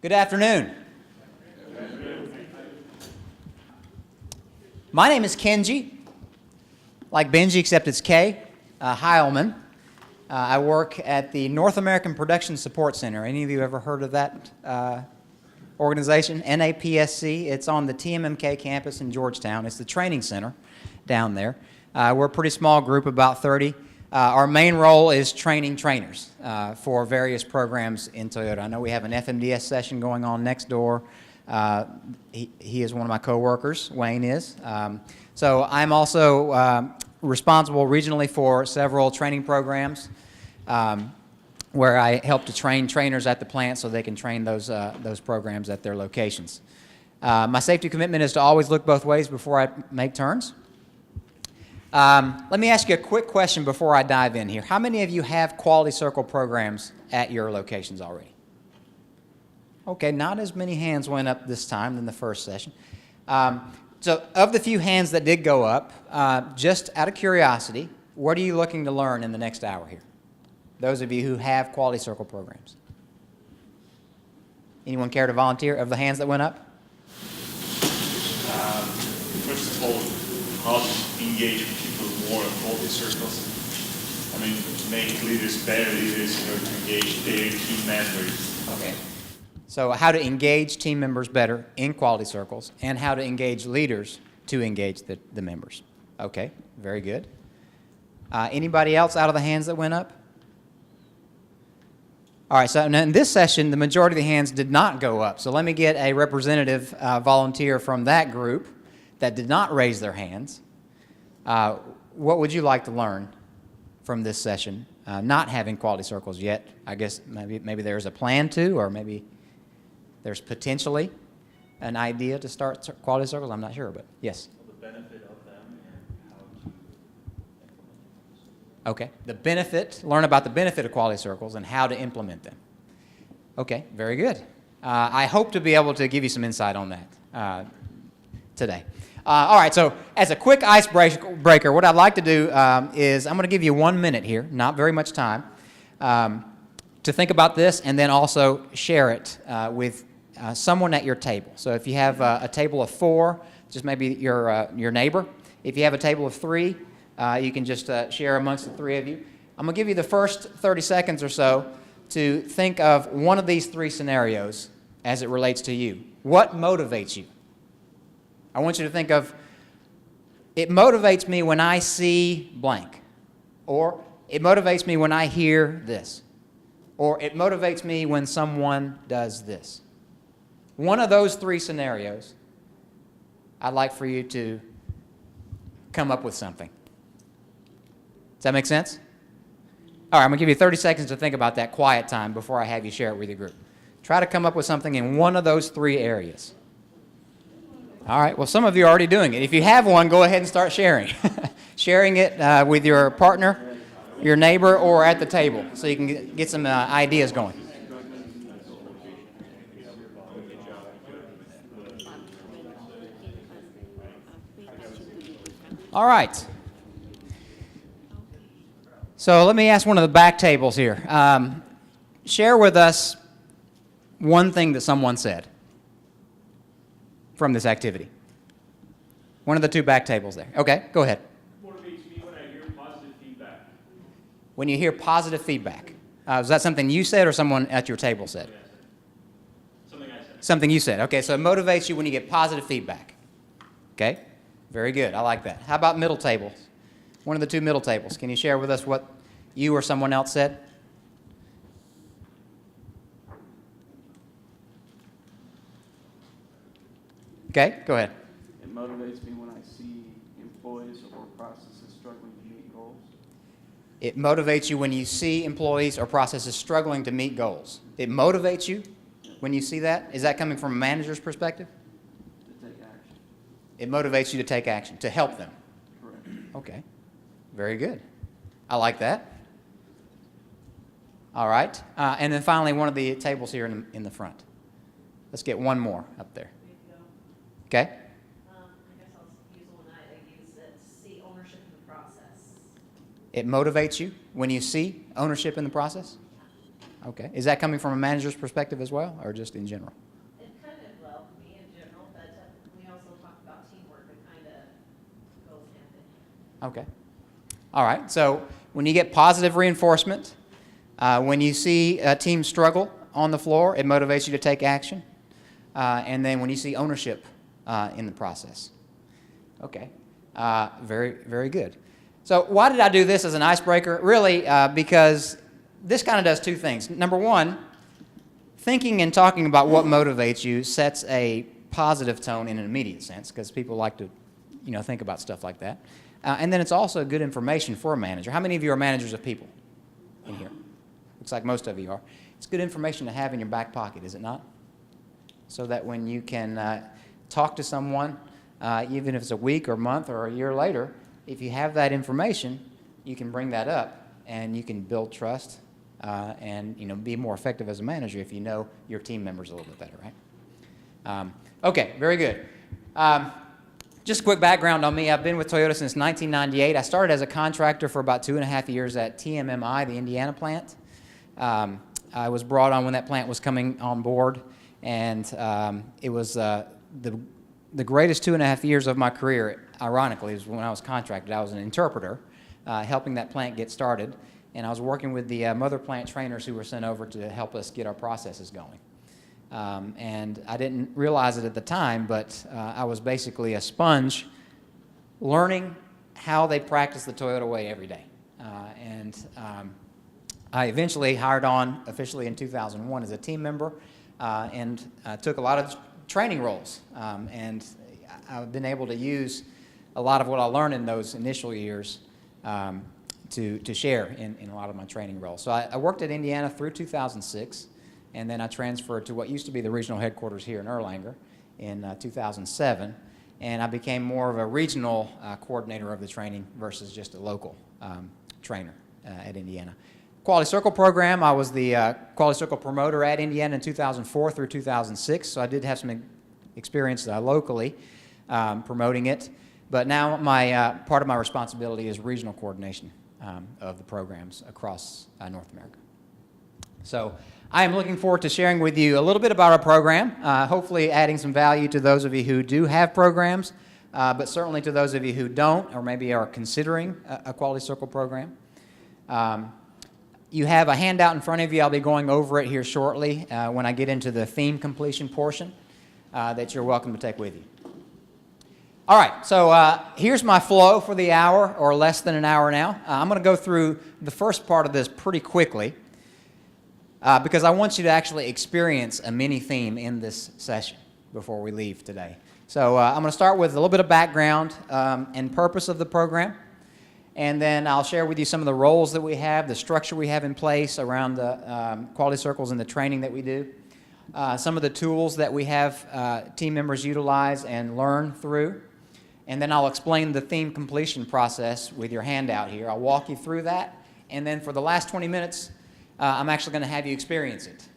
Good afternoon. My name is Kenji, like Benji, except it's K, Heilman. I work at the North American Production Support Center. Any of you ever heard of that organization? NAPSC. It's on the TMMK campus in Georgetown. It's the training center down there. We're a pretty small group, about 30. Our main role is training trainers for various programs in Toyota. I know we have an FMDS session going on next door. He is one of my coworkers, Wayne is. So I'm also responsible regionally for several training programs where I help to train trainers at the plant so they can train those programs at their locations. My safety commitment is to always look both ways before I make turns. Let me ask you a quick question before I dive in here. How many of you have quality circle programs at your locations already? Okay, not as many hands went up this time than the first session. So of the few hands that did go up, just out of curiosity, what are you looking to learn in the next hour here? Those of you who have quality circle programs. Anyone care to volunteer of the hands that went up? First of all, how to engage people more in quality circles. I mean, make leaders better leaders in order to engage their team members. Okay. So how to engage team members better in quality circles and how to engage leaders to engage the members. Okay, very good. Anybody else out of the hands that went up? All right, so in this session, the majority of the hands did not go up. So let me get a representative volunteer from that group that did not raise their hands. What would you like to learn from this session? Not having quality circles yet. I guess maybe there's a plan to, or maybe there's potentially an idea to start quality circles. I'm not sure, but yes. So the benefit of them and how to implement them. Okay, the benefit, learn about the benefit of quality circles and how to implement them. Okay, very good. I hope to be able to give you some insight on that today. All right, so as a quick icebreaker, what I'd like to do is I'm going to give you 1 minute here, not very much time, to think about this and then also share it with someone at your table. So if you have a table of 4, just maybe your neighbor. If you have a table of 3, you can just share amongst the 3 of you. I'm going to give you the first 30 seconds or so to think of one of these 3 scenarios as it relates to you. What motivates you? I want you to think of, it motivates me when I see blank, or it motivates me when I hear this, or it motivates me when someone does this. One of those 3 scenarios, I'd like for you to come up with something. Does that make sense? All right, I'm going to give you 30 seconds to think about that quiet time before I have you share it with your group. Try to come up with something in one of those 3 areas. All right, well, some of you are already doing it. If you have one, go ahead and start sharing. Sharing it with your partner, your neighbor, or at the table so you can get some ideas going. All right. So let me ask one of the back tables here. Share with us one thing that someone said from this activity. One of the 2 back tables there. Okay, go ahead. Motivates me when I hear positive feedback. When you hear positive feedback. Was that something you said or someone at your table said? Something I said. Something you said. Okay, so it motivates you when you get positive feedback. Okay, very good. I like that. How about middle tables? One of the 2 middle tables. Can you share with us what you or someone else said? Okay, go ahead. It motivates me when I see employees or processes struggling to meet goals. It motivates you when you see employees or processes struggling to meet goals. It motivates you when you see that? Is that coming from a manager's perspective? To take action. It motivates you to take action, to help them. Correct. Okay, very good. I like that. All right, and then finally one of the tables here in the front. Let's get one more up there. Okay? I guess I'll use one I use that see ownership in the process. It motivates you when you see ownership in the process? Okay. Is that coming from a manager's perspective as well, or just in general? It kind of, well, me in general, but we also talk about teamwork. It kind of goes hand in hand. Okay. All right. So when you get positive reinforcement, when you see a team struggle on the floor, it motivates you to take action. And then when you see ownership in the process. Okay. Very, very good. So why did I do this as an icebreaker? Really, because this kind of does two things. Number one, thinking and talking about what motivates you sets a positive tone in an immediate sense, because people like to, think about stuff like that. And then it's also good information for a manager. How many of you are managers of people in here? Looks like most of you are. It's good information to have in your back pocket, is it not? So that when you can talk to someone, even if it's a week or month or a year later, if you have that information, you can bring that up and you can build trust and be more effective as a manager if you know your team members a little bit better, right? Okay, very good. Just a quick background on me. I've been with Toyota since 1998. I started as a contractor for about 2.5 years at TMMI, the Indiana plant. I was brought on when that plant was coming on board, and it was the greatest 2.5 years of my career, ironically, is when I was contracted. I was an interpreter helping that plant get started, and I was working with the mother plant trainers who were sent over to help us get our processes going. And I didn't realize it at the time, but I was basically a sponge learning how they practice the Toyota way every day. I eventually hired on officially in 2001 as a team member and took a lot of training roles. And I've been able to use a lot of what I learned in those initial years to share in a lot of my training roles. So I worked at Indiana through 2006, and then I transferred to what used to be the regional headquarters here in Erlanger in 2007, and I became more of a regional coordinator of the training versus just a local trainer at Indiana. Quality Circle program, I was the Quality Circle promoter at Indiana in 2004 through 2006, so I did have some experience locally promoting it. But now part of my responsibility is regional coordination of the programs across North America. So I am looking forward to sharing with you a little bit about our program, hopefully adding some value to those of you who do have programs, but certainly to those of you who don't or maybe are considering a Quality Circle program. You have a handout in front of you. I'll be going over it here shortly when I get into the theme completion portion that you're welcome to take with you. All right, so here's my flow for the hour, or less than an hour now. I'm going to go through the first part of this pretty quickly because I want you to actually experience a mini theme in this session before we leave today. So I'm going to start with a little bit of background and purpose of the program. And then I'll share with you some of the roles that we have, the structure we have in place around the quality circles and the training that we do, some of the tools that we have team members utilize and learn through. And then I'll explain the theme completion process with your handout here. I'll walk you through that. And then for the last 20 minutes, I'm actually going to have you experience it.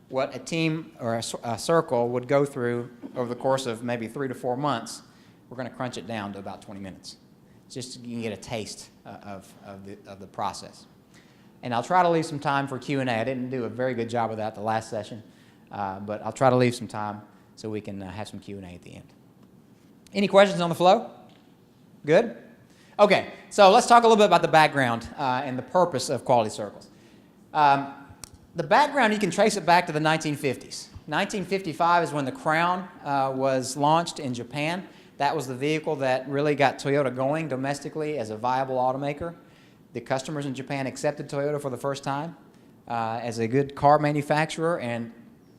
What a team or a circle would go through over the course of maybe 3 to 4 months, we're going to crunch it down to about 20 minutes. Just so you can get a taste of the process. And I'll try to leave some time for Q&A. I didn't do a very good job of that the last session, but I'll try to leave some time so we can have some Q&A at the end. Any questions on the flow? Good? Okay, so let's talk a little bit about the background and the purpose of quality circles. The background, you can trace it back to the 1950s. 1955 is when the Crown was launched in Japan. That was the vehicle that really got Toyota going domestically as a viable automaker. The customers in Japan accepted Toyota for the first time as a good car manufacturer, and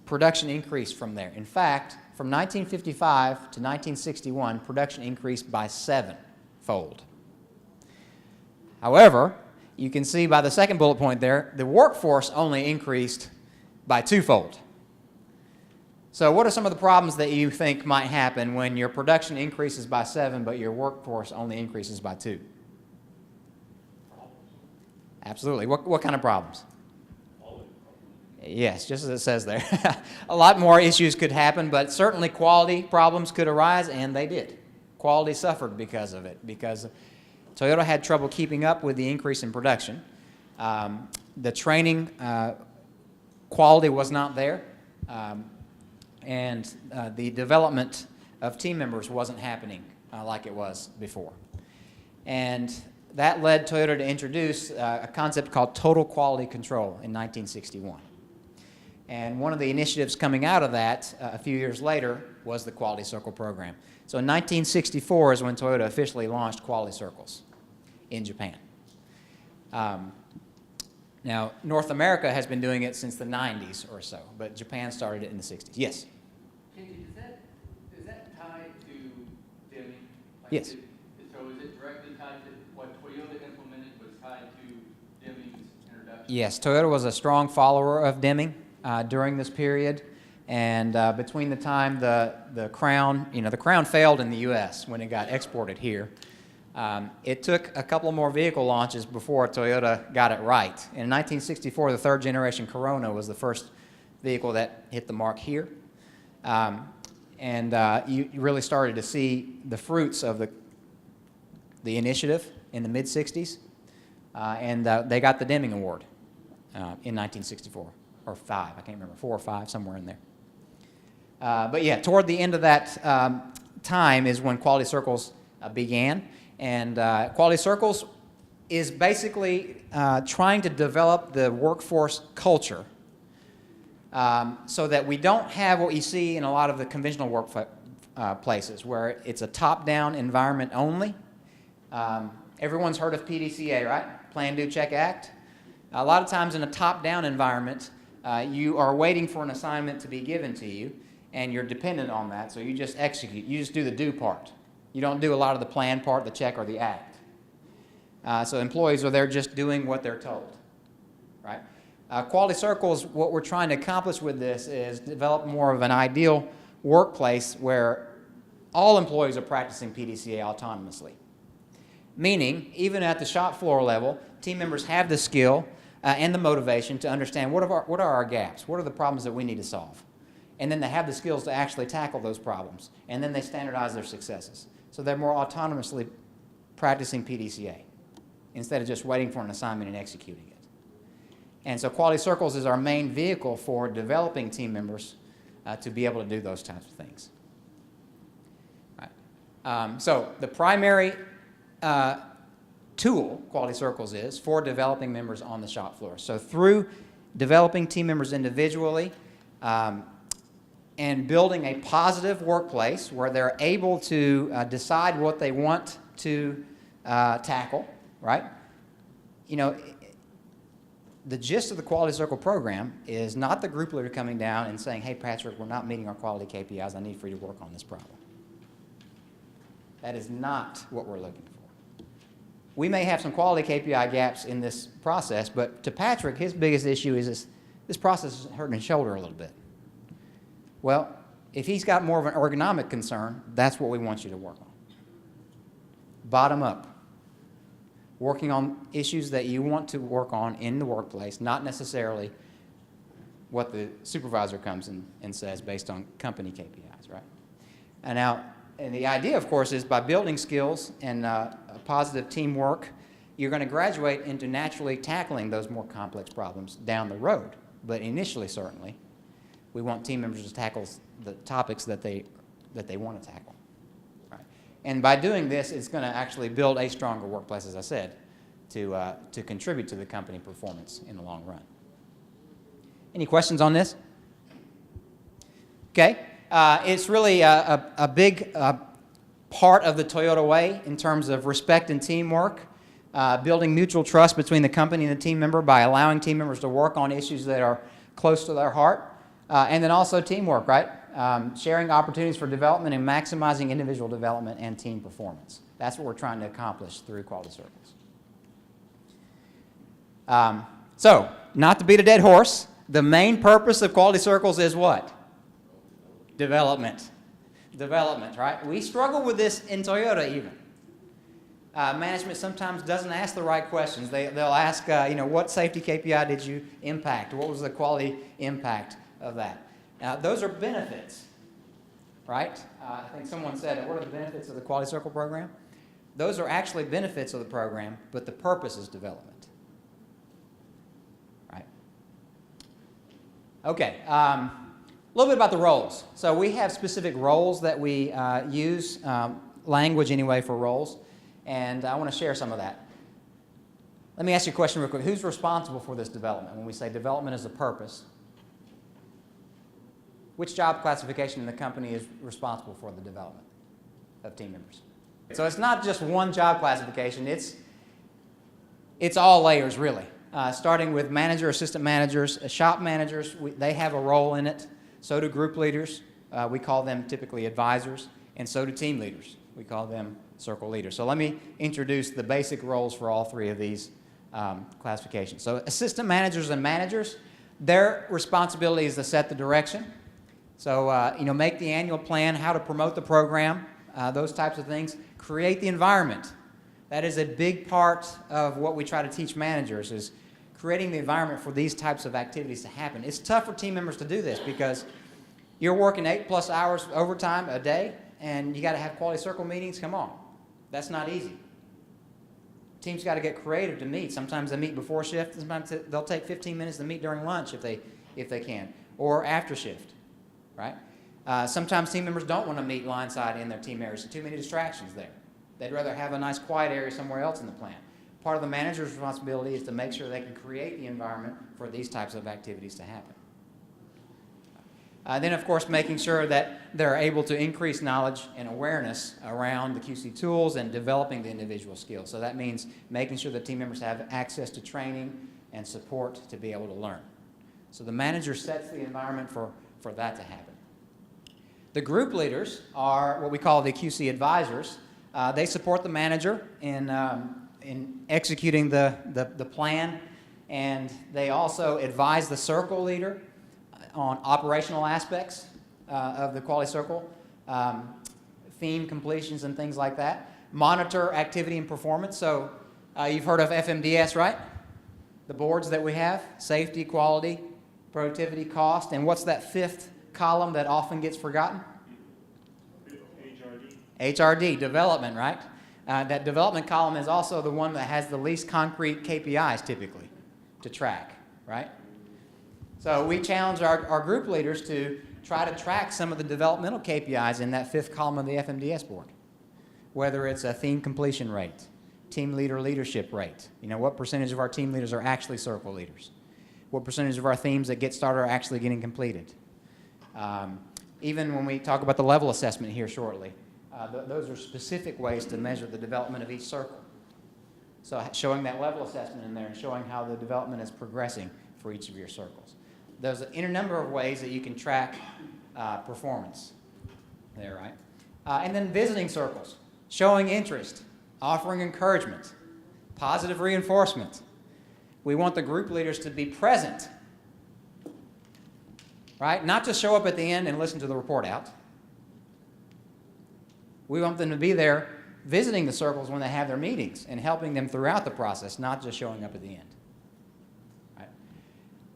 production increased from there. In fact, from 1955 to 1961, production increased by 7-fold. However, you can see by the second bullet point there, the workforce only increased by 2-fold. So what are some of the problems that you think might happen when your production increases by 7, but your workforce only increases by 2? Absolutely. What kind of problems? Yes, just as it says there. A lot more issues could happen, but certainly quality problems could arise, and they did. Quality suffered because of it, because Toyota had trouble keeping up with the increase in production. the training quality was not there, and the development of team members wasn't happening like it was before. And that led Toyota to introduce a concept called total quality control in 1961. And one of the initiatives coming out of that a few years later was the Quality Circle program. So in 1964 is when Toyota officially launched Quality Circles in Japan. Now, North America has been doing it since the 90s or so, but Japan started it in the 60s. Yes? Kenji, is that tied to dimming? Like Yes. So is it directly tied to what Toyota implemented was tied to dimming's introduction? Yes, Toyota was a strong follower of dimming during this period, and between the time the Crown, the Crown failed in the U.S. when it got exported here. It took a couple more vehicle launches before Toyota got it right. In 1964, the third generation Corona was the first vehicle that hit the mark here. You really started to see the fruits of the initiative in the mid-60s. They got the Deming Award in 1964, or 5, I can't remember, 4 or 5, somewhere in there. But yeah, toward the end of that time is when Quality Circles began. And Quality Circles is basically trying to develop the workforce culture so that we don't have what you see in a lot of the conventional work places where it's a top-down environment only. Everyone's heard of PDCA, right? Plan, Do, Check, Act. A lot of times in a top-down environment, you are waiting for an assignment to be given to you, and you're dependent on that, so you just execute. You just do the do part. You don't do a lot of the plan part, the check, or the act. So employees are there just doing what they're told, right? Quality Circles, what we're trying to accomplish with this is develop more of an ideal workplace where all employees are practicing PDCA autonomously. Meaning, even at the shop floor level, team members have the skill and the motivation to understand what are our gaps, what are the problems that we need to solve. And then they have the skills to actually tackle those problems. And then they standardize their successes. So they're more autonomously practicing PDCA instead of just waiting for an assignment and executing it. And so Quality Circles is our main vehicle for developing team members to be able to do those types of things. Right. So the primary tool Quality Circles is for developing members on the shop floor. So through developing team members individually, and building a positive workplace where they're able to decide what they want to tackle, right? The gist of the Quality Circle program is not the group leader coming down and saying, hey, Patrick, we're not meeting our quality KPIs. I need for you to work on this problem. That is not what we're looking for. We may have some quality KPI gaps in this process, but to Patrick, his biggest issue is this process is hurting his shoulder a little bit. Well, if he's got more of an ergonomic concern, that's what we want you to work on. Bottom up. Working on issues that you want to work on in the workplace, not necessarily what the supervisor comes in and says based on company KPIs, right? And the idea, of course, is by building skills and a positive teamwork, you're going to graduate into naturally tackling those more complex problems down the road. But initially, certainly, we want team members to tackle the topics that they want to tackle. Right. And by doing this, it's going to actually build a stronger workplace, as I said, to contribute to the company performance in the long run. Any questions on this? Okay. It's really a big part of the Toyota way in terms of respect and teamwork, building mutual trust between the company and the team member by allowing team members to work on issues that are close to their heart. And then also teamwork, right? Sharing opportunities for development and maximizing individual development and team performance. That's what we're trying to accomplish through Quality Circles. So, not to beat a dead horse, the main purpose of Quality Circles is what? Development. Development, right? We struggle with this in Toyota even. Management sometimes doesn't ask the right questions. They'll ask, what safety KPI did you impact? What was the quality impact of that? Now, those are benefits, right? I think someone said, what are the benefits of the Quality Circle program? Those are actually benefits of the program, but the purpose is development. Okay, a little bit about the roles. So we have specific roles that we use, language anyway for roles, and I want to share some of that. Let me ask you a question real quick. Who's responsible for this development? When we say development is a purpose, which job classification in the company is responsible for the development of team members? So it's not just one job classification, it's all layers really. Starting with manager, assistant managers, shop managers, they have a role in it. So do group leaders. We call them typically advisors. And so do team leaders. We call them circle leaders. So let me introduce the basic roles for all three of these classifications. So assistant managers and managers, their responsibility is to set the direction. So, make the annual plan, how to promote the program, those types of things. Create the environment. That is a big part of what we try to teach managers, is creating the environment for these types of activities to happen. It's tough for team members to do this because you're working 8+ hours overtime a day, and you got to have quality circle meetings. Come on. That's not easy. Teams got to get creative to meet. Sometimes they meet before shift. Sometimes they'll take 15 minutes to meet during lunch if they can, or after shift, right? Sometimes team members don't want to meet line side in their team areas. There's too many distractions there. They'd rather have a nice quiet area somewhere else in the plant. Part of the manager's responsibility is to make sure they can create the environment for these types of activities to happen. Then, of course, making sure that they're able to increase knowledge and awareness around the QC tools and developing the individual skills. So that means making sure that team members have access to training and support to be able to learn. So the manager sets the environment for that to happen. The group leaders are what we call the QC advisors. They support the manager in executing the plan, and they also advise the circle leader on operational aspects of the quality circle, theme completions and things like that. Monitor activity and performance. So you've heard of FMDS, right? The boards that we have: safety, quality, productivity, cost. And what's that fifth column that often gets forgotten? HRD, development, right? That development column is also the one that has the least concrete KPIs typically to track, right? So we challenge our group leaders to try to track some of the developmental KPIs in that fifth column of the FMDS board, whether it's a theme completion rate, team leader leadership rate. What percentage of our team leaders are actually circle leaders? What percentage of our themes that get started are actually getting completed? Even when we talk about the level assessment here shortly, those are specific ways to measure the development of each circle. So showing that level assessment in there and showing how the development is progressing for each of your circles. There's a number of ways that you can track performance there, right? And then visiting circles, showing interest, offering encouragement, positive reinforcement. We want the group leaders to be present, right? Not just show up at the end and listen to the report out. We want them to be there visiting the circles when they have their meetings and helping them throughout the process, not just showing up at the end. Right?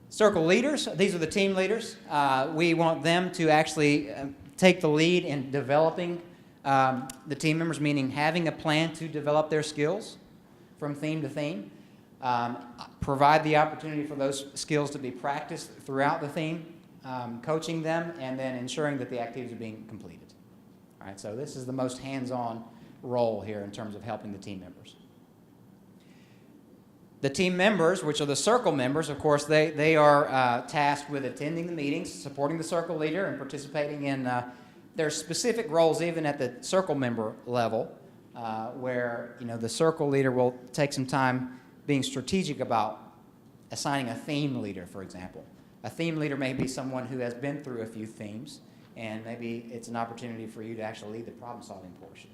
Circle leaders, these are the team leaders. We want them to actually take the lead in developing the team members, meaning having a plan to develop their skills from theme to theme. Provide the opportunity for those skills to be practiced throughout the theme, coaching them, and then ensuring that the activities are being completed. All right, so this is the most hands-on role here in terms of helping the team members. The team members, which are the circle members, of course, they are tasked with attending the meetings, supporting the circle leader, and participating in their specific roles even at the circle member level, where the circle leader will take some time being strategic about assigning a theme leader, for example. A theme leader may be someone who has been through a few themes, and maybe it's an opportunity for you to actually lead the problem-solving portion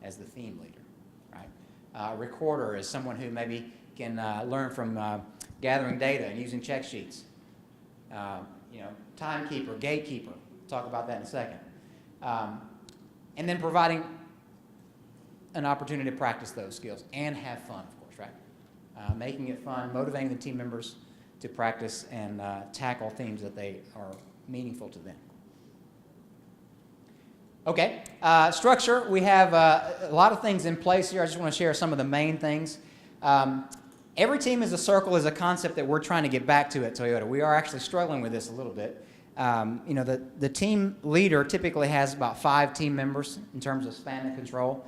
as the theme leader, right? A recorder is someone who maybe can learn from gathering data and using check sheets. Timekeeper, gatekeeper. Talk about that in a second. And then providing an opportunity to practice those skills and have fun, of course, right? Making it fun, motivating the team members to practice and tackle themes that they are meaningful to them. Okay, structure, we have a lot of things in place here. I just want to share some of the main things. And Every team as a circle is a concept that we're trying to get back to at Toyota. We are actually struggling with this a little bit. The team leader typically has about 5 team members in terms of span of control.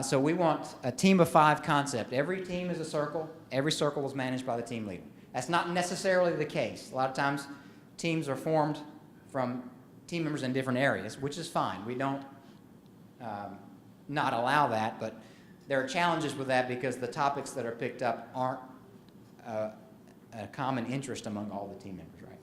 So we want a team of 5 concept. Every team is a circle. Every circle is managed by the team leader. That's not necessarily the case. A lot of times teams are formed from team members in different areas, which is fine. We don't not allow that, but there are challenges with that because the topics that are picked up aren't a common interest among all the team members, right?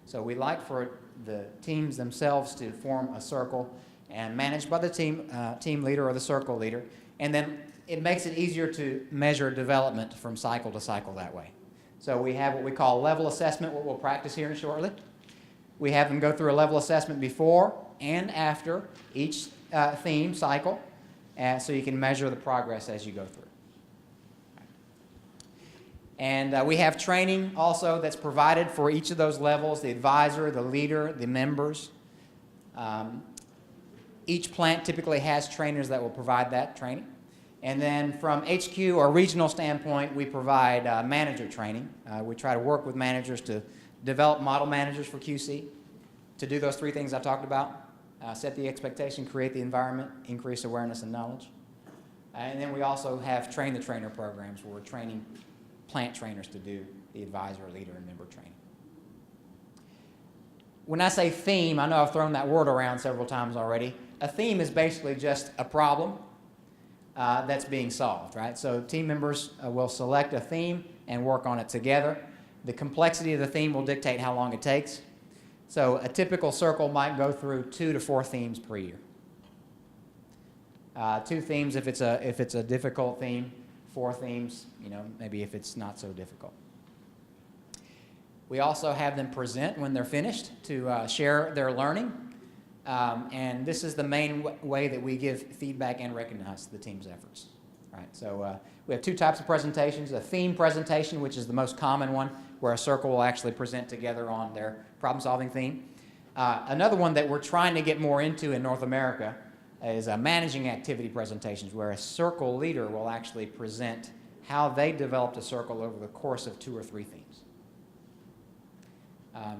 So we like for the teams themselves to form a circle and managed by the team leader or the circle leader, and then it makes it easier to measure development from cycle to cycle that way. So we have what we call level assessment, what we'll practice here shortly. We have them go through a level assessment before and after each theme cycle, so you can measure the progress as you go through. And we have training also that's provided for each of those levels, the advisor, the leader, the members. Each plant typically has trainers that will provide that training. And then from HQ or regional standpoint, we provide manager training. We try to work with managers to develop model managers for QC, to do those 3 things I talked about. Set the expectation, create the environment, increase awareness and knowledge. And then we also have train the trainer programs where we're training plant trainers to do the advisor, leader, and member training. When I say theme, I know I've thrown that word around several times already. A theme is basically just a problem that's being solved, right? So team members will select a theme and work on it together. The complexity of the theme will dictate how long it takes. So a typical circle might go through 2 to 4 themes per year. 2 themes if it's a difficult theme, 4 themes, maybe if it's not so difficult. We also have them present when they're finished to share their learning. And this is the main way that we give feedback and recognize the team's efforts. Right? So we have 2 types of presentations. A theme presentation, which is the most common one, where a circle will actually present together on their problem-solving theme. Another one that we're trying to get more into in North America is managing activity presentations, where a circle leader will actually present how they developed a circle over the course of 2 or 3 themes.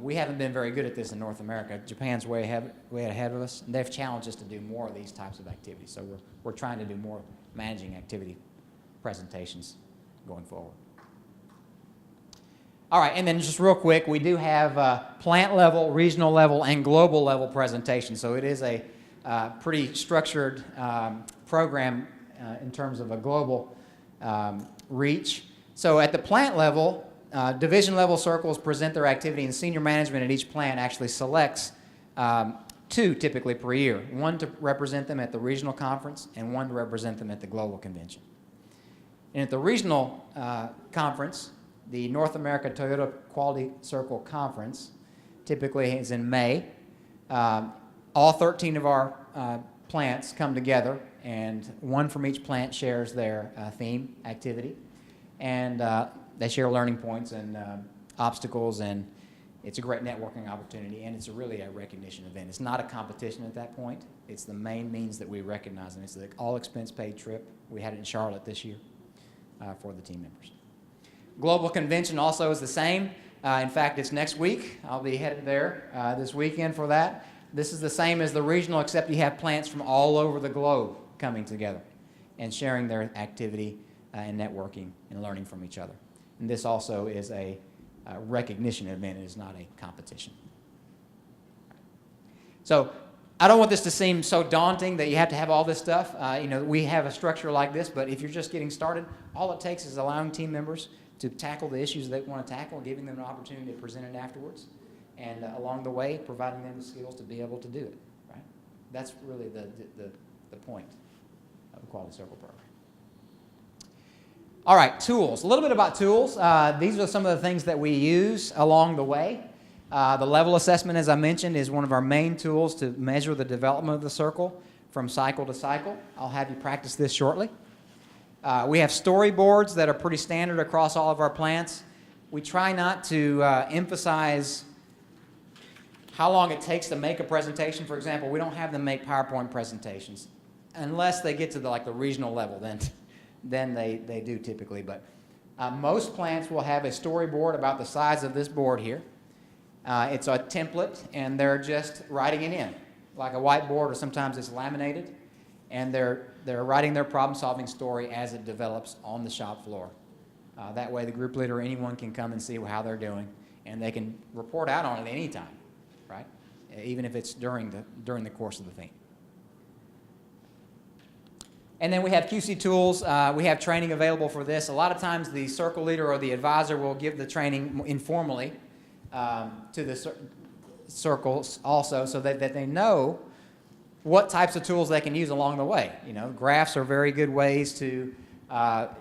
We haven't been very good at this in North America. Japan's way ahead of us, and they've challenged us to do more of these types of activities. So we're trying to do more managing activity presentations going forward. All right, and then just real quick, we do have plant level, regional level, and global level presentations. So it is a pretty structured program in terms of a global reach. So at the plant level, division level circles present their activity, and senior management at each plant actually selects 2 typically per year, 1 to represent them at the regional conference and 1 to represent them at the global convention. And at the regional conference, the North America Toyota Quality Circle Conference typically is in May. All 13 of our plants come together, and 1 from each plant shares their theme activity. And they share learning points and obstacles, and it's a great networking opportunity, and it's really a recognition event. It's not a competition at that point. It's the main means that we recognize them. It's the all-expense-paid trip. We had it in Charlotte this year for the team members. Global convention also is the same. In fact, it's next week. I'll be headed there this weekend for that. This is the same as the regional, except you have plants from all over the globe coming together and sharing their activity and networking and learning from each other. And this also is a recognition event. It is not a competition. So I don't want this to seem so daunting that you have to have all this stuff. We have a structure like this, but if you're just getting started, all it takes is allowing team members to tackle the issues they want to tackle, giving them an opportunity to present it afterwards, and along the way, providing them the skills to be able to do it. Right? That's really the point of the Quality Circle program. All right, tools. A little bit about tools. These are some of the things that we use along the way. The level assessment, as I mentioned, is one of our main tools to measure the development of the circle from cycle to cycle. I'll have you practice this shortly. We have storyboards that are pretty standard across all of our plants. We try not to emphasize how long it takes to make a presentation. For example, we don't have them make PowerPoint presentations unless they get to the regional level. Then they do typically. But Most plants will have a storyboard about the size of this board here. It's a template, and they're just writing it in, like a whiteboard, or sometimes it's laminated, and they're writing their problem-solving story as it develops on the shop floor. That way the group leader or anyone can come and see how they're doing, and they can report out on it any time, right? Even if it's during the course of the theme. And then we have QC tools. We have training available for this. A lot of times the circle leader or the advisor will give the training informally to the circles also, so that they know what types of tools they can use along the way. You know, graphs are very good ways to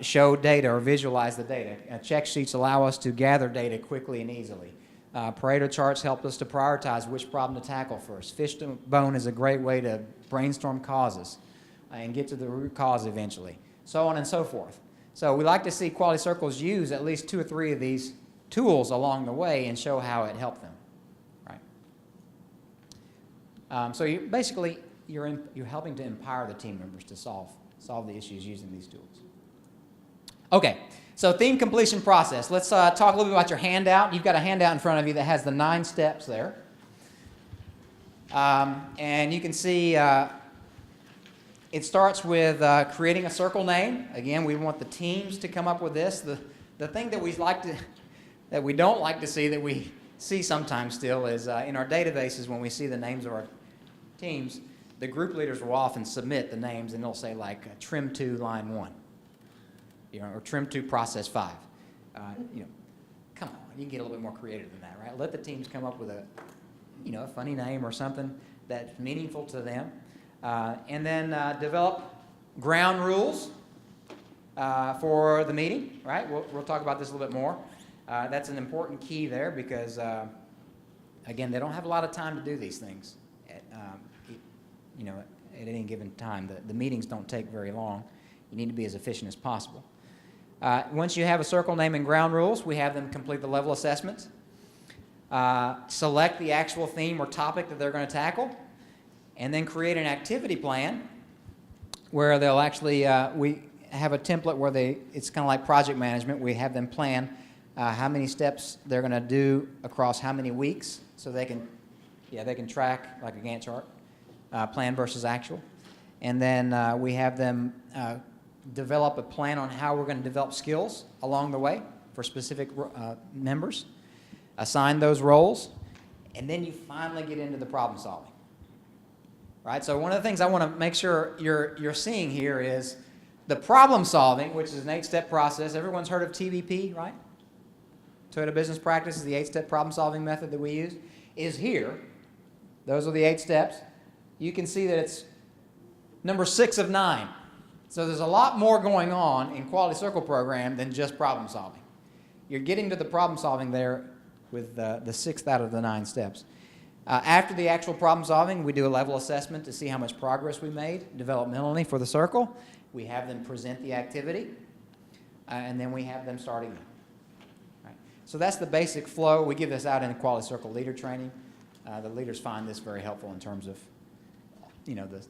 show data or visualize the data. Check sheets allow us to gather data quickly and easily. Pareto charts help us to prioritize which problem to tackle first. Fishbone is a great way to brainstorm causes and get to the root cause eventually, so on and so forth. So we like to see quality circles use at least 2 or 3 of these tools along the way and show how it helped them, right? So you're helping to empower the team members to solve the issues using these tools. Okay, so theme completion process. Let's talk a little bit about your handout. You've got a handout in front of you that has the 9 steps there. And you can see it starts with creating a circle name. Again, we want the teams to come up with this. The thing that we don't like to see, that we see sometimes still, is in our databases when we see the names of our teams, the group leaders will often submit the names, and they'll say like trim 2 line 1, you know, or trim 2 process 5. You know, come on, you can get a little bit more creative than that, right? Let the teams come up with a funny name or something that's meaningful to them. And then develop ground rules for the meeting, right? We'll talk about this a little bit more. That's an important key there because, again, they don't have a lot of time to do these things at any given time. The meetings don't take very long. You need to be as efficient as possible. Once you have a circle name and ground rules, we have them complete the level assessment, select the actual theme or topic that they're going to tackle, and then create an activity plan where they'll actually, we have a template where it's kind of like project management. We have them plan how many steps they're going to do across how many weeks, so they can track like a Gantt chart, plan versus actual. And then we have them develop a plan on how we're going to develop skills along the way for specific members, assign those roles, and then you finally get into the problem solving. Right? So one of the things I want to make sure you're seeing here is the problem solving, which is an 8-step process. Everyone's heard of TBP, right? Toyota Business Practice is the 8-step problem solving method that we use, is here. Those are the 8 steps. You can see that it's number 6 of 9. So there's a lot more going on in Quality Circle program than just problem solving. You're getting to the problem solving there with the 6th out of the 9 steps. After the actual problem solving, we do a level assessment to see how much progress we made developmentally for the circle. We have them present the activity, and then we have them start again. Right. So that's the basic flow. We give this out in the Quality Circle leader training. The leaders find this very helpful in terms of, the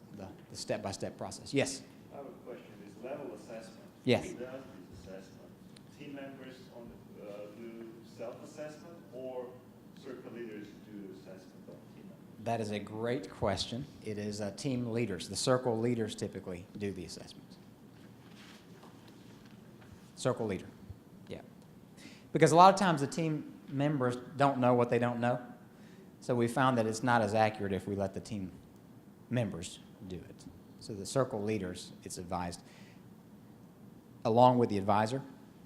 step-by-step process. Yes? I have a question. This level assessment. Yes. Who does this assessment? Team members do self-assessment, or circle leaders do assessment of team members? That is a great question. It is team leaders. The circle leaders typically do the assessments. Circle leader, yeah. Because a lot of times the team members don't know what they don't know. So we found that it's not as accurate if we let the team members do it. So the circle leaders, it's advised, along with the advisor,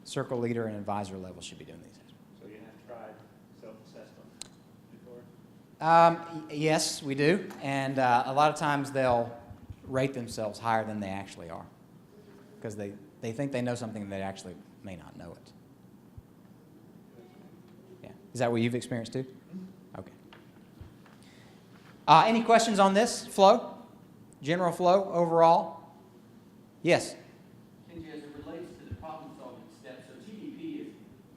circle leader and advisor level should be doing these. So you have tried self-assessment before? Yes, we do. And a lot of times they'll rate themselves higher than they actually are because they think they know something and they actually may not know it. Yeah. Is that what you've experienced too? Okay. Any questions on this flow? General flow overall? Yes? Kenji, as it relates to the problem-solving steps, so TDP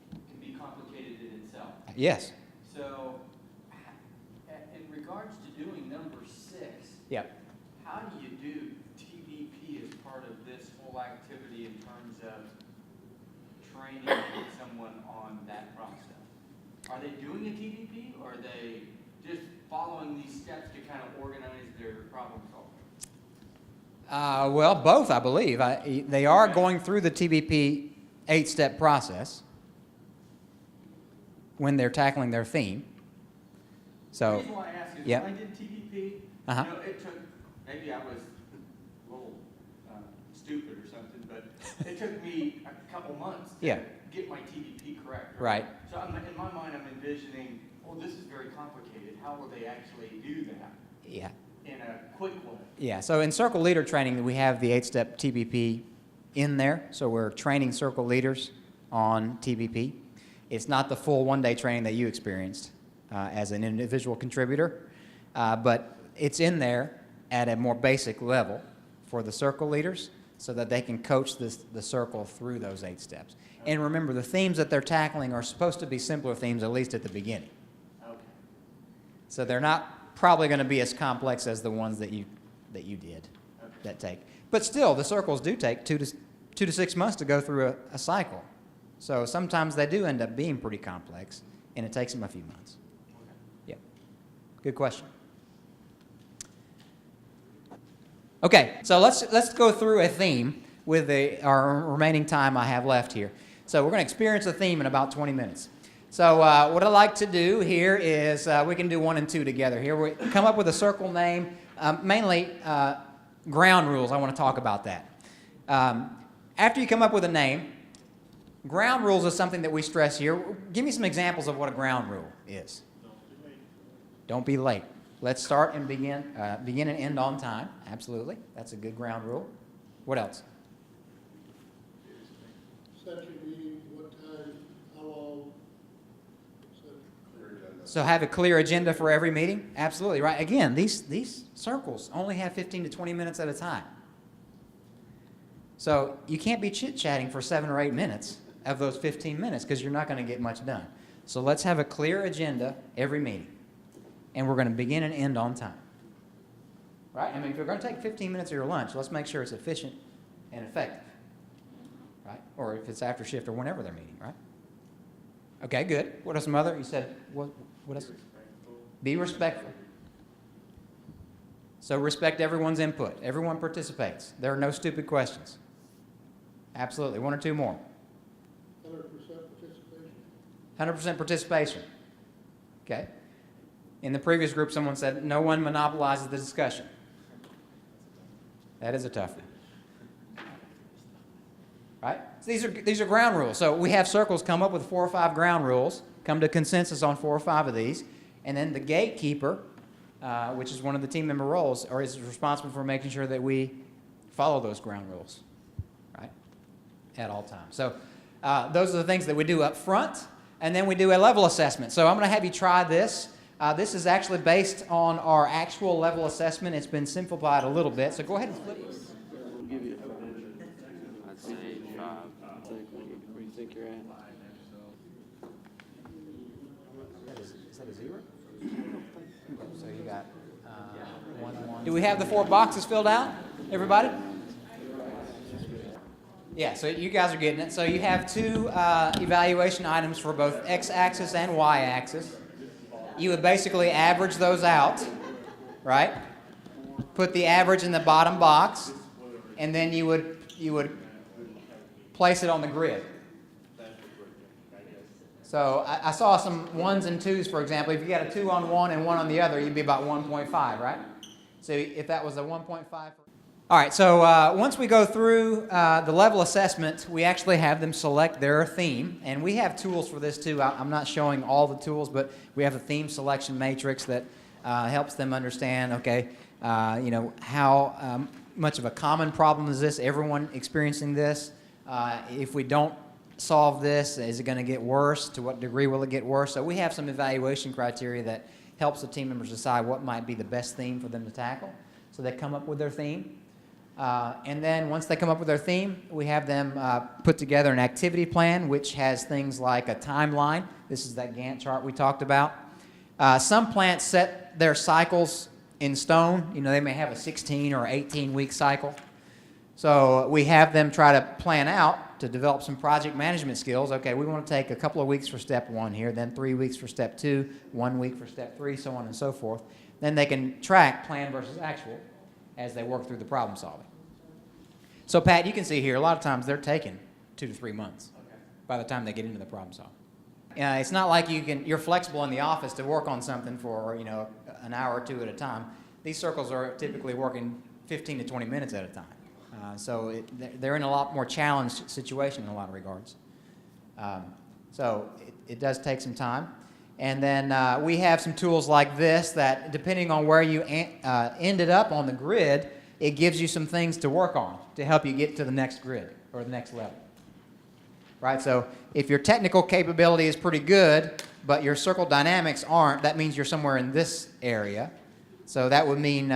can be complicated in itself. Yes. So, in regards to doing number 6, Yep. how do you do TDP as part of this whole activity in terms of training to get someone on that process? Are they doing a TDP, or are they just following these steps to kind of organize their problem solving? Well, both, I believe. They are going through the TBP 8-step process when they're tackling their theme. The So, reason why I ask is yeah. when I did TDP, Uh-huh. it took, maybe I was a little stupid or something, but it took me a couple months to Yeah. get my TDP correct. Right. So in my mind, I'm envisioning, oh, this is very complicated. How will they actually do that Yeah. in a quick way? Yeah, so in circle leader training, we have the 8-step TBP in there. So we're training circle leaders on TBP. It's not the full one-day training that you experienced as an individual contributor, but it's in there at a more basic level for the circle leaders so that they can coach the circle through those 8 steps. And remember, the themes that they're tackling are supposed to be simpler themes, at least at the beginning. Okay. So they're not probably going to be as complex as the ones that you did that take. But still, the circles do take 2 to 6 months to go through a cycle. So sometimes they do end up being pretty complex, and it takes them a few months. Yep. Good question. Okay, so let's go through a theme with our remaining time I have left here. So we're going to experience a theme in about 20 minutes. So what I'd like to do here is we can do 1 and 2 together here. We come up with a circle name, mainly ground rules. I want to talk about that. After you come up with a name, ground rules is something that we stress here. Give me some examples of what a ground rule is. Don't be late. Let's start and begin and end on time. Absolutely. That's a good ground rule. What else? Set your meeting, what time, how long, So have a clear agenda for every meeting? Absolutely, right. Again, these circles only have 15 to 20 minutes at a time. So you can't be chit-chatting for 7 or 8 minutes of those 15 minutes because you're not going to get much done. So let's have a clear agenda every meeting. And we're going to begin and end on time. Right? I mean, if you're going to take 15 minutes of your lunch, let's make sure it's efficient and effective. Right? Or if it's after shift or whenever they're meeting, right? Okay, good. What are some other? You said, what else? Be respectful. So respect everyone's input. Everyone participates. There are no stupid questions. Absolutely. 1 or 2 more. 100% participation. 100% participation. Okay. In the previous group, someone said, no one monopolizes the discussion. That is a tough one. Right? So these are ground rules. So we have circles come up with 4 or 5 ground rules, come to consensus on 4 or 5 of these, and then the gatekeeper, which is one of the team member roles, or is responsible for making sure that we follow those ground rules, right, at all times. So those are the things that we do up front, and then we do a level assessment. So I'm going to have you try this. This is actually based on our actual level assessment. It's been simplified a little bit. So go ahead and flip. We'll give you I'd say 5. Where you think you're at? Is that a 0? So you got 1. Do we have the 4 boxes filled out, everybody? Yeah, so you guys are getting it. So you have 2 evaluation items for both x-axis and y-axis. You would basically average those out, right? Put the average in the bottom box, and then you would place it on the grid. So I saw some 1s and 2s, for example. If you got a 2 on one and 1 on the other, you'd be about 1.5, right? So if that was a 1.5. All right, so once we go through the level assessment, we actually have them select their theme. And we have tools for this too. I'm not showing all the tools, but we have a theme selection matrix that helps them understand, okay, how much of a common problem is this? Everyone experiencing this? If we don't solve this, is it going to get worse? To what degree will it get worse? So we have some evaluation criteria that helps the team members decide what might be the best theme for them to tackle. So they come up with their theme. And then once they come up with their theme, we have them put together an activity plan, which has things like a timeline. This is that Gantt chart we talked about. Some plants set their cycles in stone. You know, they may have a 16 or 18-week cycle. So we have them try to plan out to develop some project management skills. Okay, we want to take a couple of weeks for step 1 here, then 3 weeks for step 2, 1 week for step 3, so on and so forth. Then they can track plan versus actual as they work through the problem solving. So Pat, you can see here, a lot of times they're taking 2 to 3 months by the time they get into the problem solving. It's not like you're flexible in the office to work on something for an hour or 2 at a time. These circles are typically working 15 to 20 minutes at a time. So they're in a lot more challenged situation in a lot of regards. So it does take some time. And then we have some tools like this that, depending on where you ended up on the grid, it gives you some things to work on to help you get to the next grid or the next level. Right? So if your technical capability is pretty good, but your circle dynamics aren't, that means you're somewhere in this area. So that would mean,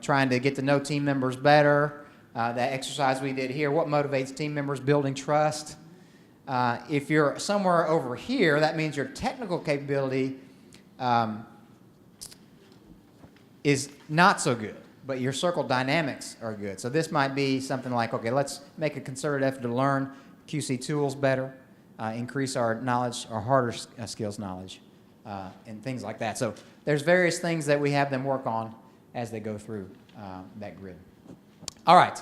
trying to get to know team members better. That exercise we did here, what motivates team members, building trust. If you're somewhere over here, that means your technical capability is not so good, but your circle dynamics are good. So this might be something like, okay, let's make a concerted effort to learn QC tools better, increase our knowledge, our harder skills knowledge, and things like that. So there's various things that we have them work on as they go through that grid. All right.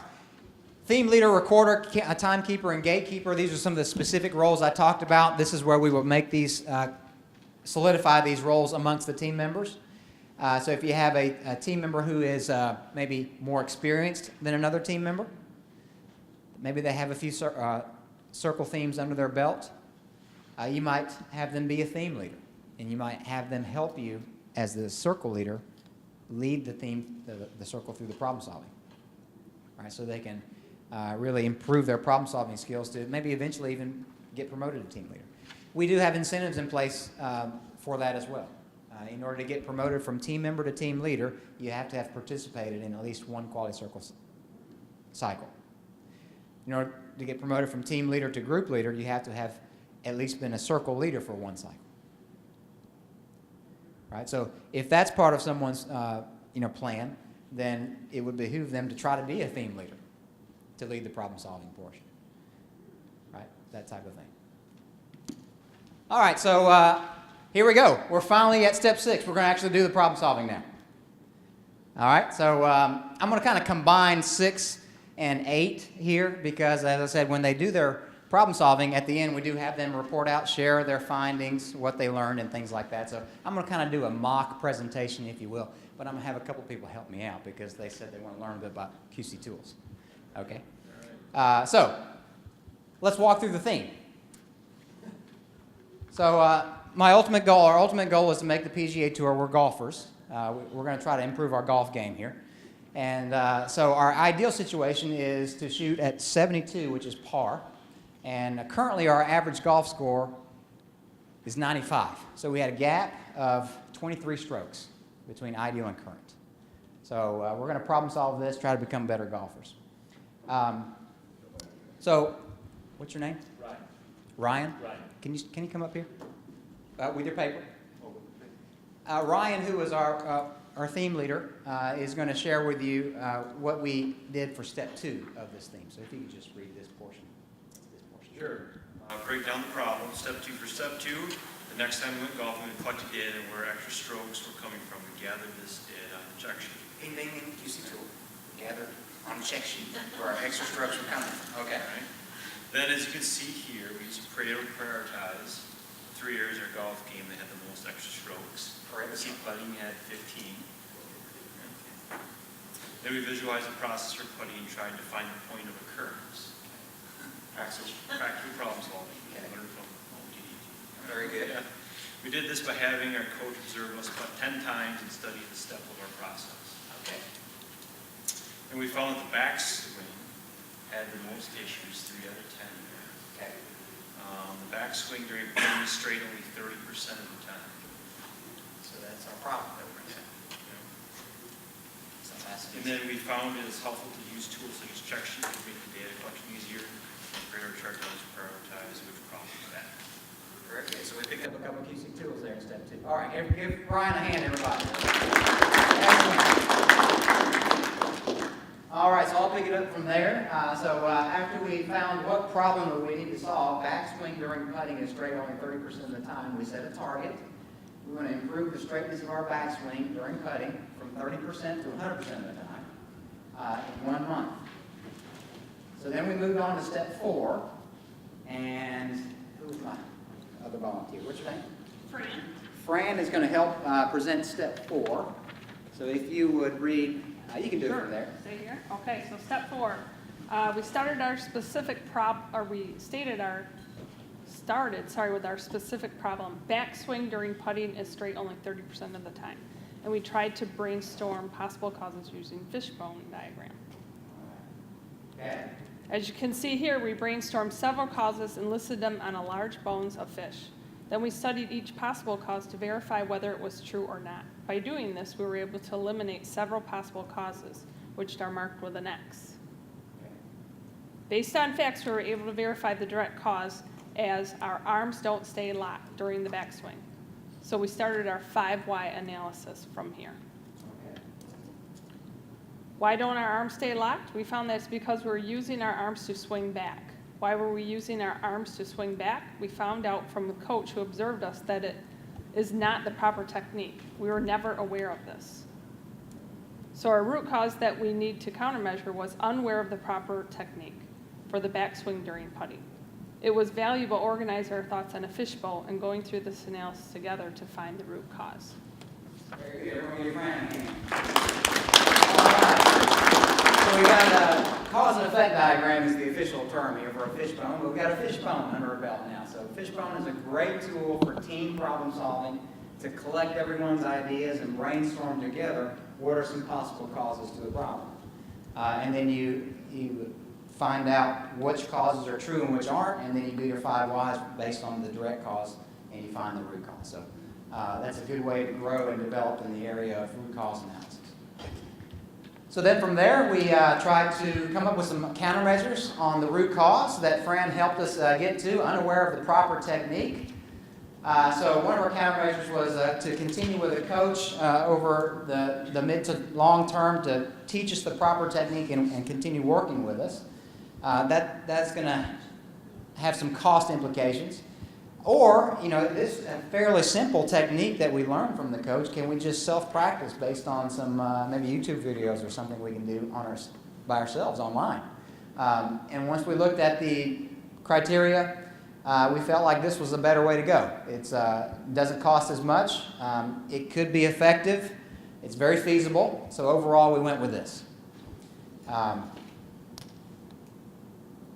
Theme leader, recorder, timekeeper, and gatekeeper. These are some of the specific roles I talked about. This is where we will make these, solidify these roles amongst the team members. So if you have a team member who is maybe more experienced than another team member, maybe they have a few circle themes under their belt, you might have them be a theme leader, and you might have them help you as the circle leader lead the circle through the problem solving. Right, so they can really improve their problem solving skills to maybe eventually even get promoted to team leader. We do have incentives in place for that as well. In order to get promoted from team member to team leader, you have to have participated in at least one quality circle cycle. In order to get promoted from team leader to group leader, you have to have at least been a circle leader for one cycle. Right? So if that's part of someone's plan, then it would behoove them to try to be a theme leader to lead the problem-solving portion. Right? That type of thing. All right, so here we go. We're finally at step 6. We're going to actually do the problem-solving now. All right, so I'm going to kind of combine 6 and 8 here because, as I said, when they do their problem-solving, at the end we do have them report out, share their findings, what they learned, and things like that. So I'm going to kind of do a mock presentation, if you will, but I'm going to have a couple people help me out because they said they want to learn a bit about QC tools. Okay? So let's walk through the theme. So our ultimate goal is to make the PGA Tour. We're golfers. We're going to try to improve our golf game here. And so our ideal situation is to shoot at 72, which is par. And currently our average golf score is 95. So we had a gap of 23 strokes between ideal and current. So we're going to problem solve this, try to become better golfers. So what's your name? Ryan. Ryan? Ryan. Can you come up here with your paper? Ryan, who is our theme leader, is going to share with you what we did for step 2 of this theme. So if you could just read this portion. Sure. Break down the problem. Step 2 for step 2. The next time we went golfing, we collected data and where extra strokes were coming from. We gathered this data on a check sheet. Bing, bing, bing, QC tool. Gathered on a check sheet where our extra strokes were coming from. Okay. All right. Then, as you can see here, we used to prioritize 3 areas of our golf game that had the most extra strokes. See, putting had 15. Then we visualized the process for putting and tried to find the point of occurrence. Practical problem solving. Learn from ODD. Very good. Yeah. We did this by having our coach observe us putt 10 times and study the step of our process. Okay. And we found that the backswing had the most issues, 3 out of 10. Okay. The backswing during putting straight only 30% of the time. So that's our problem that we're in. And then we found it is helpful to use tools such as check sheets to make the data collection easier. Prioritize which problems that. Very good. So we picked up a couple of QC tools there in step 2. All right, give Ryan a hand, everybody. Excellent. All right, so I'll pick it up up from there. After we found what problem we need to solve, backswing during putting is straight only 30% of the time. We set a target. We want to improve the straightness of our backswing during putting from 30% to 100% of the time in 1 month. So then we moved on to step 4. And who's my other volunteer? What's your name? Fran. Fran is going to help present step 4. So if you would read, you can do it from there. Stay here. Okay, so step 4. We started our specific with our specific problem. Backswing during putting is straight only 30% of the time. And we tried to brainstorm possible causes using fishbone diagram. Okay. As you can see here, we brainstormed several causes and listed them on a large bones of fish. Then we studied each possible cause to verify whether it was true or not. By doing this, we were able to eliminate several possible causes, which are marked with an X. Based on facts, we were able to verify the direct cause as our arms don't stay locked during the backswing. So we started our 5 why analysis from here. Why don't our arms stay locked? We found that it's because we're using our arms to swing back. Why were we using our arms to swing back? We found out from the coach who observed us that it is not the proper technique. We were never aware of this. So our root cause that we need to countermeasure was unaware of the proper technique for the backswing during putting. It was valuable to organize our thoughts on a fishbowl and going through this analysis together to find the root cause. Very good. Everyone give your friend a hand. All right. So we got a cause and effect diagram is the official term here for a fishbone, but we've got a fishbone under our belt now. So fishbone is a great tool for team problem solving to collect everyone's ideas and brainstorm together what are some possible causes to the problem. And then you find out which causes are true and which aren't, and then you do your 5 whys based on the direct cause, and you find the root cause. So that's a good way to grow and develop in the area of root cause analysis. So then from there, we tried to come up with some countermeasures on the root cause that Fran helped us get to, unaware of the proper technique. So one of our countermeasures was to continue with a coach over the mid to long term to teach us the proper technique and continue working with us. That's going to have some cost implications. Or, this is a fairly simple technique that we learned from the coach. Can we just self-practice based on some maybe YouTube videos or something we can do by ourselves online? And once we looked at the criteria, we felt like this was a better way to go. It doesn't cost as much. It could be effective. It's very feasible. So overall, we went with this.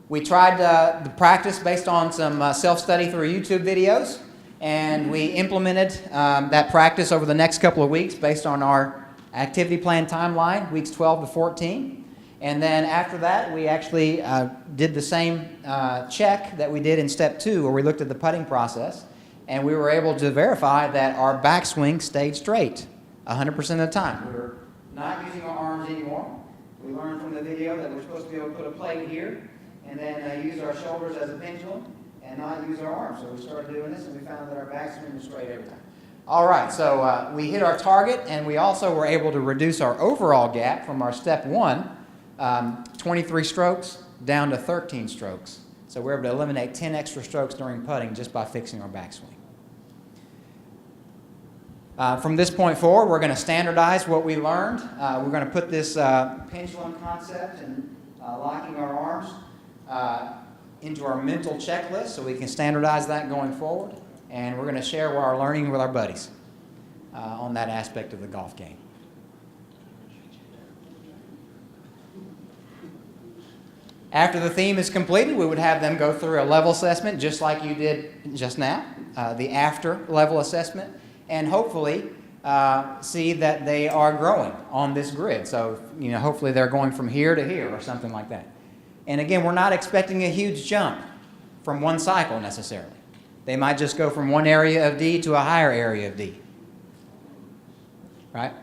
We tried the practice based on some self-study through YouTube videos, and we implemented that practice over the next couple of weeks based on our activity plan timeline, weeks 12 to 14. And then after that, we actually did the same check that we did in step 2, where we looked at the putting process, and we were able to verify that our backswing stayed straight 100% of the time. We were not using our arms anymore. We learned from the video that we're supposed to be able to put a plate here, and then use our shoulders as a pendulum and not use our arms. So we started doing this, and we found that our backswing was straight every time. All right, so we hit our target, and we also were able to reduce our overall gap from our step 1, 23 strokes, down to 13 strokes. So we're able to eliminate 10 extra strokes during putting just by fixing our backswing. From this point forward, we're going to standardize what we learned. We're going to put this pendulum concept and locking our arms into our mental checklist so we can standardize that going forward. And we're going to share our learning with our buddies on that aspect of the golf game. After the theme is completed, we would have them go through a level assessment just like you did just now, the after level assessment, and hopefully see that they are growing on this grid. So, hopefully they're going from here to here or something like that. And again, we're not expecting a huge jump from one cycle necessarily. They might just go from one area of D to a higher area of D. Right?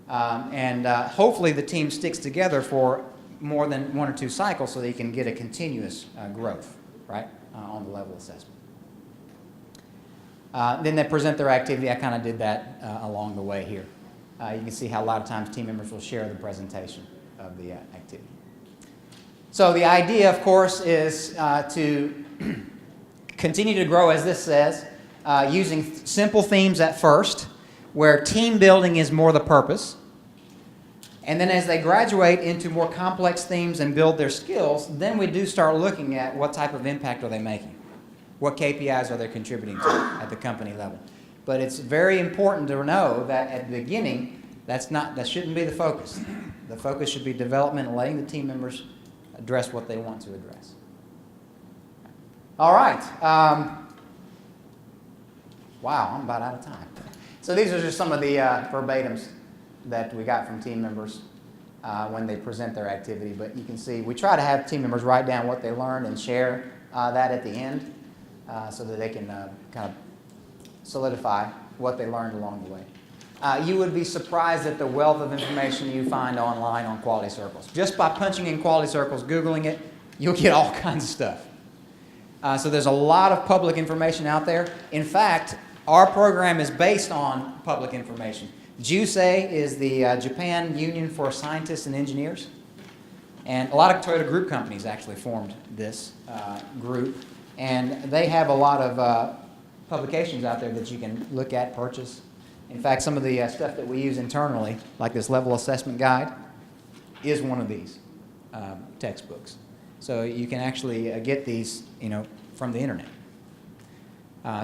And hopefully the team sticks together for more than 1 or 2 cycles so they can get a continuous growth, right, on the level assessment. Then they present their activity. I kind of did that along the way here. You can see how a lot of times team members will share the presentation of the activity. So the idea, of course, is to continue to grow, as this says, using simple themes at first, where team building is more the purpose. And then as they graduate into more complex themes and build their skills, then we do start looking at what type of impact are they making. What KPIs are they contributing to at the company level? But it's very important to know that at the beginning, that shouldn't be the focus. The focus should be development and letting the team members address what they want to address. All right. Wow, I'm about out of time. So these are just some of the verbatims that we got from team members when they present their activity. But you can see we try to have team members write down what they learned and share that at the end so that they can kind of solidify what they learned along the way. You would be surprised at the wealth of information you find online on quality circles. Just by punching in quality circles, Googling it, you'll get all kinds of stuff. So there's a lot of public information out there. In fact, our program is based on public information. JUSEI is the Japan Union for Scientists and Engineers. And a lot of Toyota Group companies actually formed this group. And they have a lot of publications out there that you can look at, purchase. In fact, some of the stuff that we use internally, like this level assessment guide, is one of these textbooks. So you can actually get these, from the internet.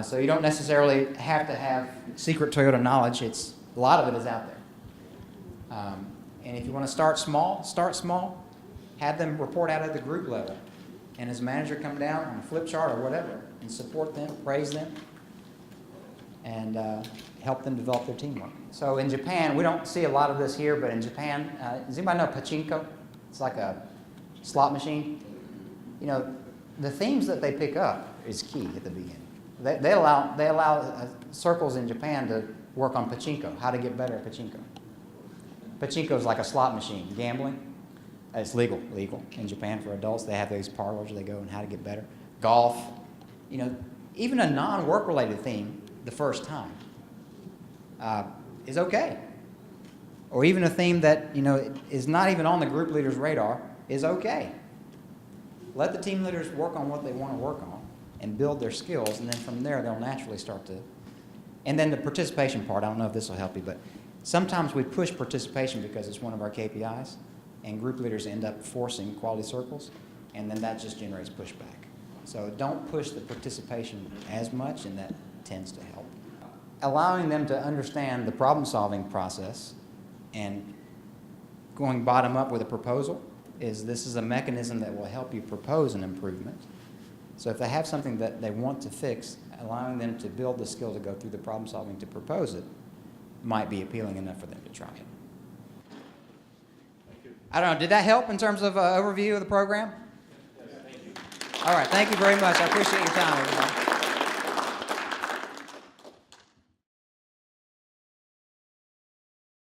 So you don't necessarily have to have secret Toyota knowledge. A lot of it is out there. And if you want to start small. Have them report out at the group level. And as a manager, come down on a flip chart or whatever and support them, praise them, and help them develop their teamwork. So in Japan, we don't see a lot of this here, but in Japan, does anybody know pachinko? It's like a slot machine. The themes that they pick up is key at the beginning. They allow circles in Japan to work on pachinko, how to get better at pachinko. Pachinko is like a slot machine. Gambling, it's legal in Japan for adults. They have these parlors where they go and how to get better. Golf, even a non-work related theme the first time is okay. Or even a theme that is not even on the group leader's radar is okay. Let the team leaders work on what they want to work on and build their skills, and then from there they'll naturally start to. And then the participation part, I don't know if this will help you, but sometimes we push participation because it's one of our KPIs, and group leaders end up forcing quality circles, and then that just generates pushback. So don't push the participation as much, and that tends to help. Allowing them to understand the problem-solving process and going bottom up with a proposal this is a mechanism that will help you propose an improvement. So if they have something that they want to fix, allowing them to build the skill to go through the problem solving to propose it might be appealing enough for them to try it. I don't know, did that help in terms of overview of the program? Yes, thank you. All right, thank you very much. I appreciate your time, everybody.